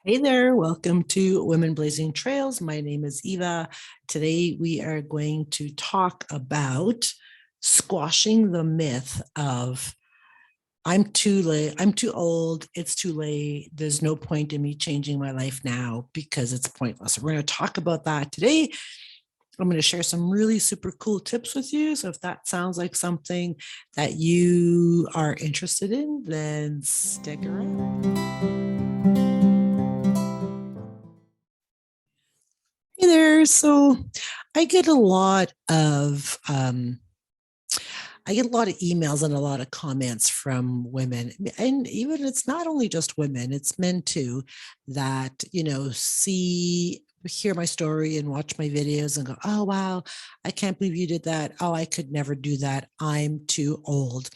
Hey there, welcome to Women Blazing Trails. My name is Eva. Today we are going to talk about squashing the myth of I'm too late, I'm too old, it's too late. There's no point in me changing my life now because it's pointless. We're going to talk about that today. I'm going to share some really super cool tips with you. So if that sounds like something that you are interested in, then stick around. Hey there. So I get a lot of emails and a lot of comments from women. And even it's not only just women, it's men too, that, hear my story and watch my videos and go, oh wow, I can't believe you did that. Oh, I could never do that. I'm too old.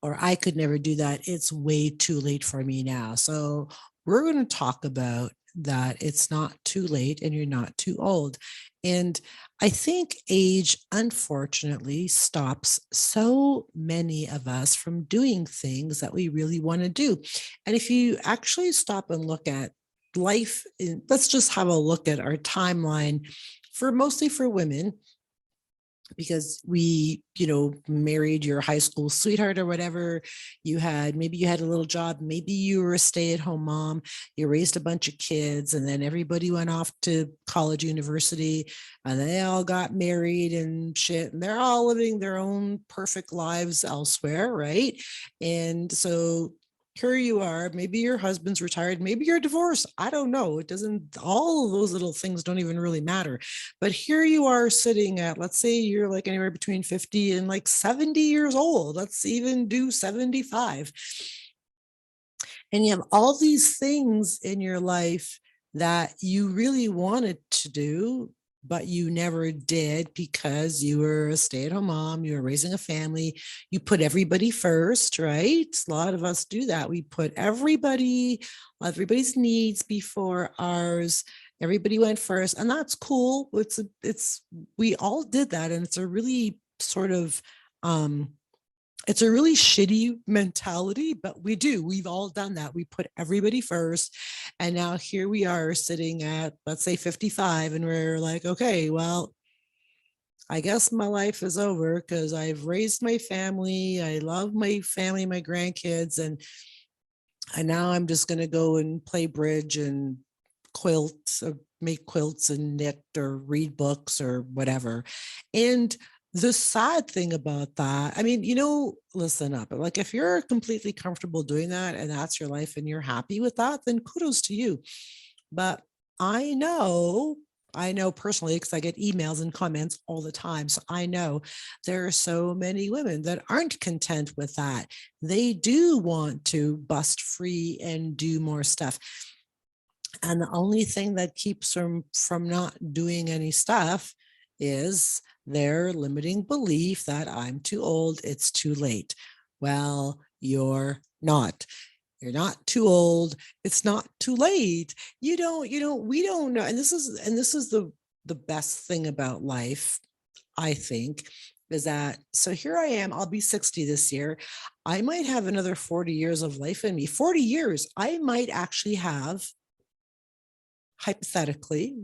Or I could never do that. It's way too late for me now. So we're going to talk about that it's not too late and you're not too old. And I think age, unfortunately, stops so many of us from doing things that we really want to do. And if you actually stop and look at life, let's just have a look at our timeline for mostly for women, because married your high school sweetheart or whatever. Maybe you had a little job, maybe you were a stay-at-home mom, you raised a bunch of kids, and then everybody went off to college, university, and they all got married and shit, and they're all living their own perfect lives elsewhere, right? And so here you are, maybe your husband's retired, maybe you're divorced, I don't know, it doesn't, all of those little things don't even really matter. But here you are sitting at, let's say you're like anywhere between 50 and like 70 years old. Let's even do 75. And you have all these things in your life that you really wanted to do, but you never did because you were a stay-at-home mom, you were raising a family, you put everybody first, right? A lot of us do that. We put everybody's needs before ours. Everybody went first, and that's cool. It's we all did that, and it's a really sort of it's a really shitty mentality, but we've all done that. We put everybody first. And now here we are sitting at, let's say 55, and we're like, okay, well, I guess my life is over because I've raised my family. I love my family, my grandkids, and now I'm just going to go and play bridge and quilt or make quilts and knit or read books or whatever. And the sad thing about that, I mean, listen up. Like if you're completely comfortable doing that and that's your life and you're happy with that, then kudos to you. But I know I know personally because I get emails and comments all the time. So I know there are so many women that aren't content with that. They do want to bust free and do more stuff. And the only thing that keeps them from not doing any stuff is their limiting belief that I'm too old, it's too late. Well, you're not. You're not too old. It's not too late. We don't know. And this is the best thing about life, I think, is that so here I am, I'll be 60 this year. I might have another 40 years of life in me. 40 years. I might actually have, hypothetically,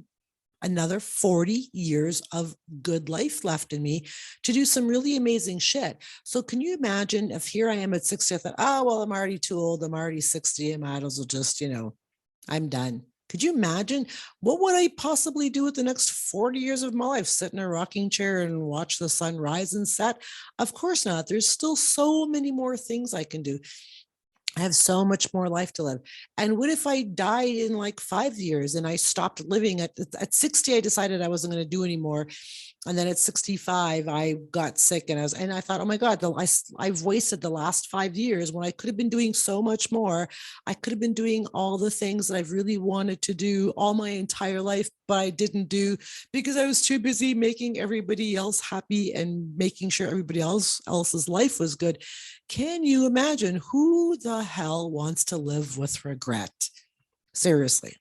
another 40 years of good life left in me to do some really amazing shit. So can you imagine if here I am at 60, I thought, oh, well, I'm already too old. I'm already 60. I might as well just, I'm done. Could you imagine what would I possibly do with the next 40 years of my life? Sit in a rocking chair and watch the sun rise and set? Of course not. There's still so many more things I can do. I have so much more life to live. And what if I died in like 5 years and I stopped living at 60? I decided I wasn't going to do anymore. And then at 65, I got sick and I thought, oh my God, I've wasted the last 5 years when I could have been doing so much more. I could have been doing all the things that I've really wanted to do all my entire life, but I didn't do because I was too busy making everybody else happy and making sure everybody else's life was good. Can you imagine who the hell wants to live with regret? Seriously.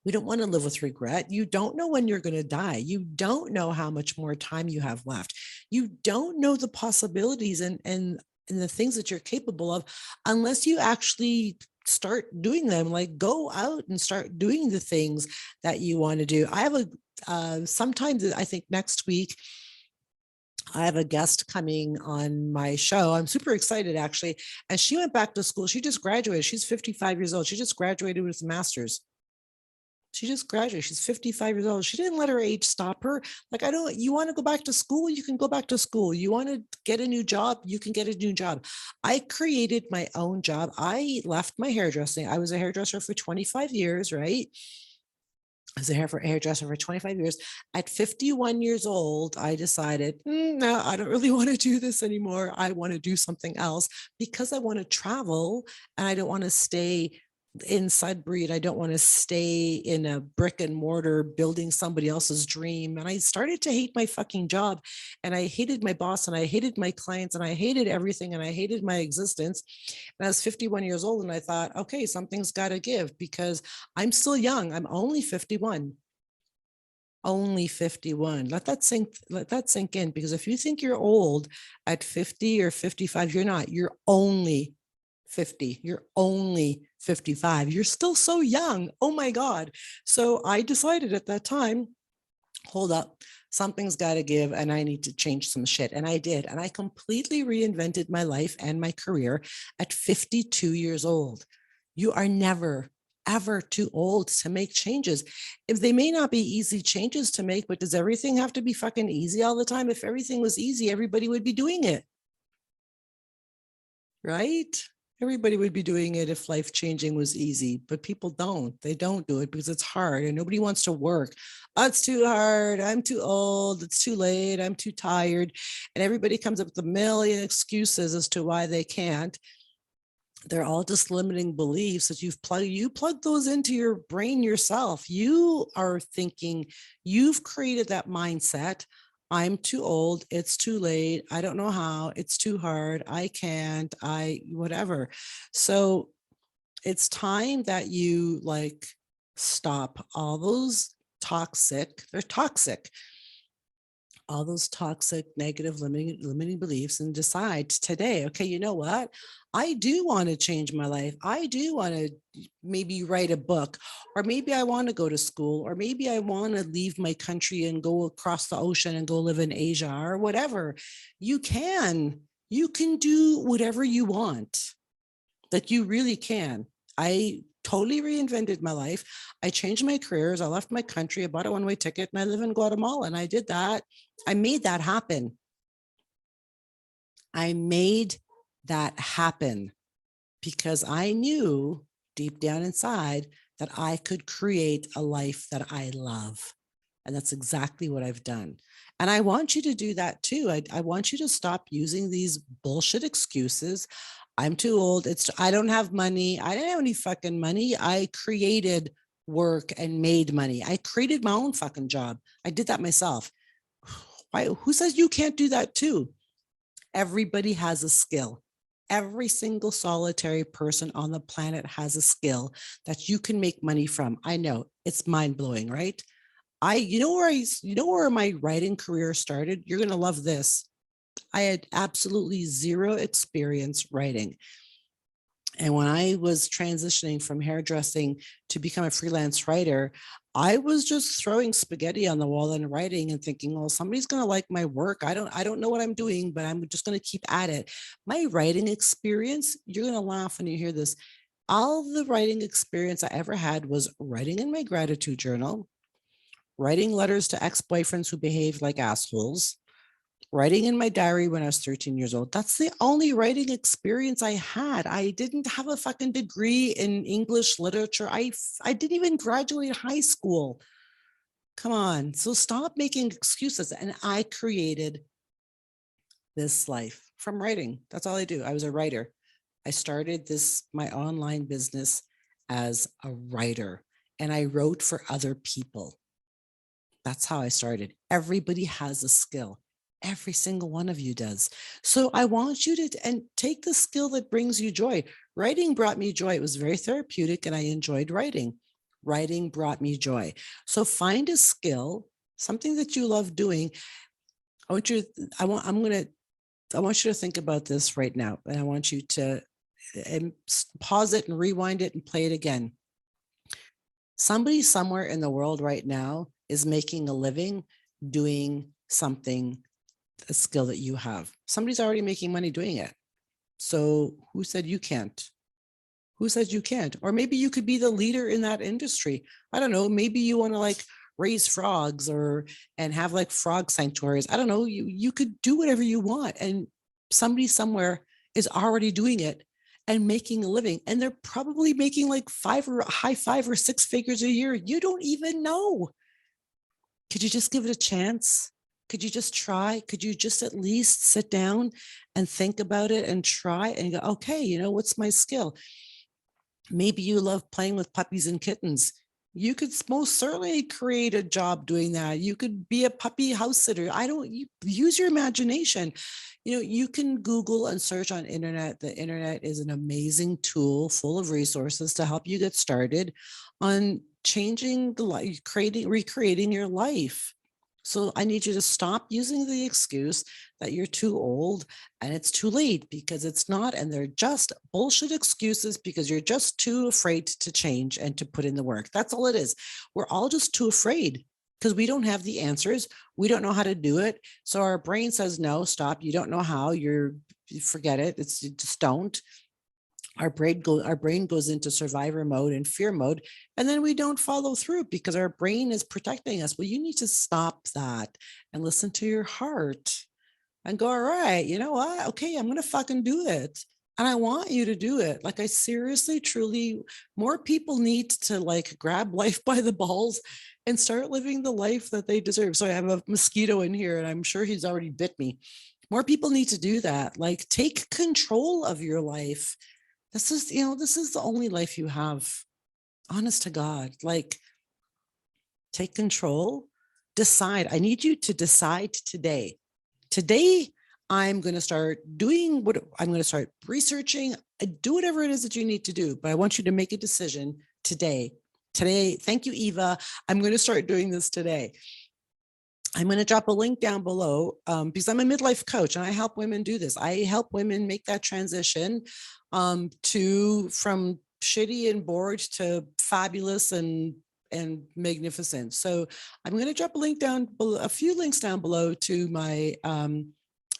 We don't want to live with regret. You don't know when you're going to die. You don't know how much more time you have left. You don't know the possibilities and the things that you're capable of unless you actually start doing them. Like, go out and start doing the things that you want to do. I have a, sometimes I think next week, I have a guest coming on my show. I'm super excited actually. And she went back to school. She just graduated. She's 55 years old. She just graduated with a master's. She just graduated. She's 55 years old. She didn't let her age stop her. Like, I don't, you want to go back to school? You can go back to school. You want to get a new job? You can get a new job. I created my own job. I left my hairdressing. I was a hairdresser for 25 years, right? I was a hairdresser for 25 years. At 51 years old, I decided, no, I don't really want to do this anymore. I want to do something else because I want to travel and I don't want to stay in Sudbury. I don't want to stay in a brick and mortar building somebody else's dream. And I started to hate my fucking job and I hated my boss and I hated my clients and I hated everything and I hated my existence. And I was 51 years old and I thought, okay, something's got to give because I'm still young. I'm only 51. Only 51. Let that sink in, because if you think you're old at 50 or 55, you're not. You're only 50. You're only 55. You're still so young. Oh my God. So I decided at that time, hold up, something's got to give and I need to change some shit. And I did. And I completely reinvented my life and my career at 52 years old. You are never, ever too old to make changes. If they may not be easy changes to make, but does everything have to be fucking easy all the time? If everything was easy, everybody would be doing it, right? Everybody would be doing it if life changing was easy, but people don't. They don't do it because it's hard and nobody wants to work. Oh, it's too hard. I'm too old. It's too late. I'm too tired. And everybody comes up with a million excuses as to why they can't. They're all just limiting beliefs that you plug those into your brain yourself. You are thinking, you've created that mindset. I'm too old. It's too late. I don't know how. It's too hard. I can't. Whatever. So it's time that you like stop all those they're toxic, all those toxic, negative, limiting beliefs and decide today, okay, you know what? I do want to change my life. I do want to maybe write a book, or maybe I want to go to school, or maybe I want to leave my country and go across the ocean and go live in Asia or whatever. You can do whatever you want, that you really can. I totally reinvented my life. I changed my careers. I left my country. I bought a one-way ticket and I live in Guatemala. And I did that. I made that happen. I made that happen because I knew deep down inside that I could create a life that I love. And that's exactly what I've done. And I want you to do that too. I want you to stop using these bullshit excuses. I'm too old. I don't have money. I didn't have any fucking money. I created work and made money. I created my own fucking job. I did that myself. Why? Who says you can't do that too? Everybody has a skill. Every single solitary person on the planet has a skill that you can make money from. I know it's mind blowing, right? You know where my writing career started? You're going to love this. I had absolutely zero experience writing. And when I was transitioning from hairdressing to become a freelance writer, I was just throwing spaghetti on the wall and writing and thinking, well, somebody's going to like my work. I don't know what I'm doing, but I'm just going to keep at it. My writing experience, you're going to laugh when you hear this. All the writing experience I ever had was writing in my gratitude journal, writing letters to ex-boyfriends who behaved like assholes, writing in my diary when I was 13 years old. That's the only writing experience I had. I didn't have a fucking degree in English literature. I didn't even graduate high school. Come on. So stop making excuses. And I created this life from writing. That's all I do. I was a writer. I started my online business as a writer, and I wrote for other people. That's how I started. Everybody has a skill. Every single one of you does. So I want you to take the skill that brings you joy. Writing brought me joy. It was very therapeutic and I enjoyed writing. Writing brought me joy. So find a skill, something that you love doing. I want you to think about this right now. And I want you to and pause it and rewind it and play it again. Somebody somewhere in the world right now is making a living doing something, a skill that you have. Somebody's already making money doing it. So who said you can't? Who says you can't? Or maybe you could be the leader in that industry. I don't know. Maybe you want to like raise frogs or and have like frog sanctuaries. I don't know. You could do whatever you want. And somebody somewhere is already doing it and making a living. And they're probably making like high 5 or 6 figures a year. You don't even know. Could you just give it a chance? Could you just try? Could you just at least sit down and think about it and try and go, okay, what's my skill? Maybe you love playing with puppies and kittens. You could most certainly create a job doing that. You could be a puppy house sitter. You use your imagination. You can Google and search on internet. The internet is an amazing tool full of resources to help you get started on changing the life, recreating your life. So I need you to stop using the excuse that you're too old and it's too late, because it's not. And they're just bullshit excuses because you're just too afraid to change and to put in the work. That's all it is. We're all just too afraid because we don't have the answers. We don't know how to do it. So our brain says, no, stop. You don't know how. You forget it. You just don't. Our brain goes into survivor mode and fear mode, and then we don't follow through because our brain is protecting us. Well, you need to stop that and listen to your heart and go, all right, you know what? Okay, I'm going to fucking do it. And I want you to do it. Like, I seriously, truly, more people need to like grab life by the balls and start living the life that they deserve. So I have a mosquito in here and I'm sure he's already bit me. More people need to do that. Like, take control of your life. This is the only life you have. Honest to God, like, take control, decide. I need you to decide today. Today, I'm going to start doing what I'm going to start researching. Do whatever it is that you need to do, but I want you to make a decision today. Today, thank you, Eva. I'm going to start doing this today. I'm going to drop a link down below because I'm a midlife coach and I help women do this. I help women make that transition from shitty and bored to fabulous and magnificent. So I'm going to drop a few links down below to my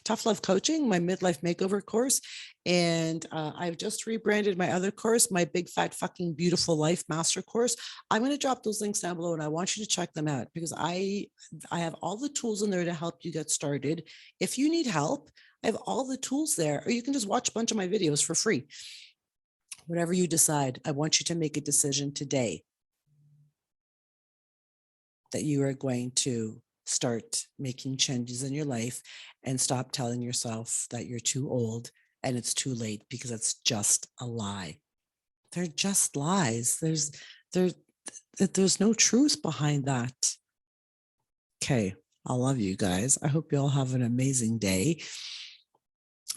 Tough Love Coaching, my midlife makeover course. And I've just rebranded my other course, my Big Fat Fucking Beautiful Life Master Course. I'm going to drop those links down below and I want you to check them out because I have all the tools in there to help you get started. If you need help, I have all the tools there, or you can just watch a bunch of my videos for free. Whatever you decide, I want you to make a decision today that you are going to start making changes in your life and stop telling yourself that you're too old and it's too late, because it's just a lie. They're just lies. There's no truth behind that. Okay. I love you guys. I hope you all have an amazing day.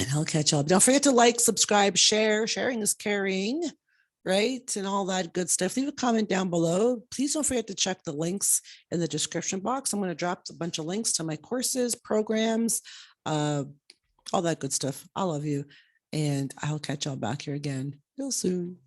And I'll catch y'all. Don't forget to like, subscribe, share. Sharing is caring, right? And all that good stuff. Leave a comment down below. Please don't forget to check the links in the description box. I'm going to drop a bunch of links to my courses, programs, all that good stuff. I love you. And I'll catch y'all back here again real soon.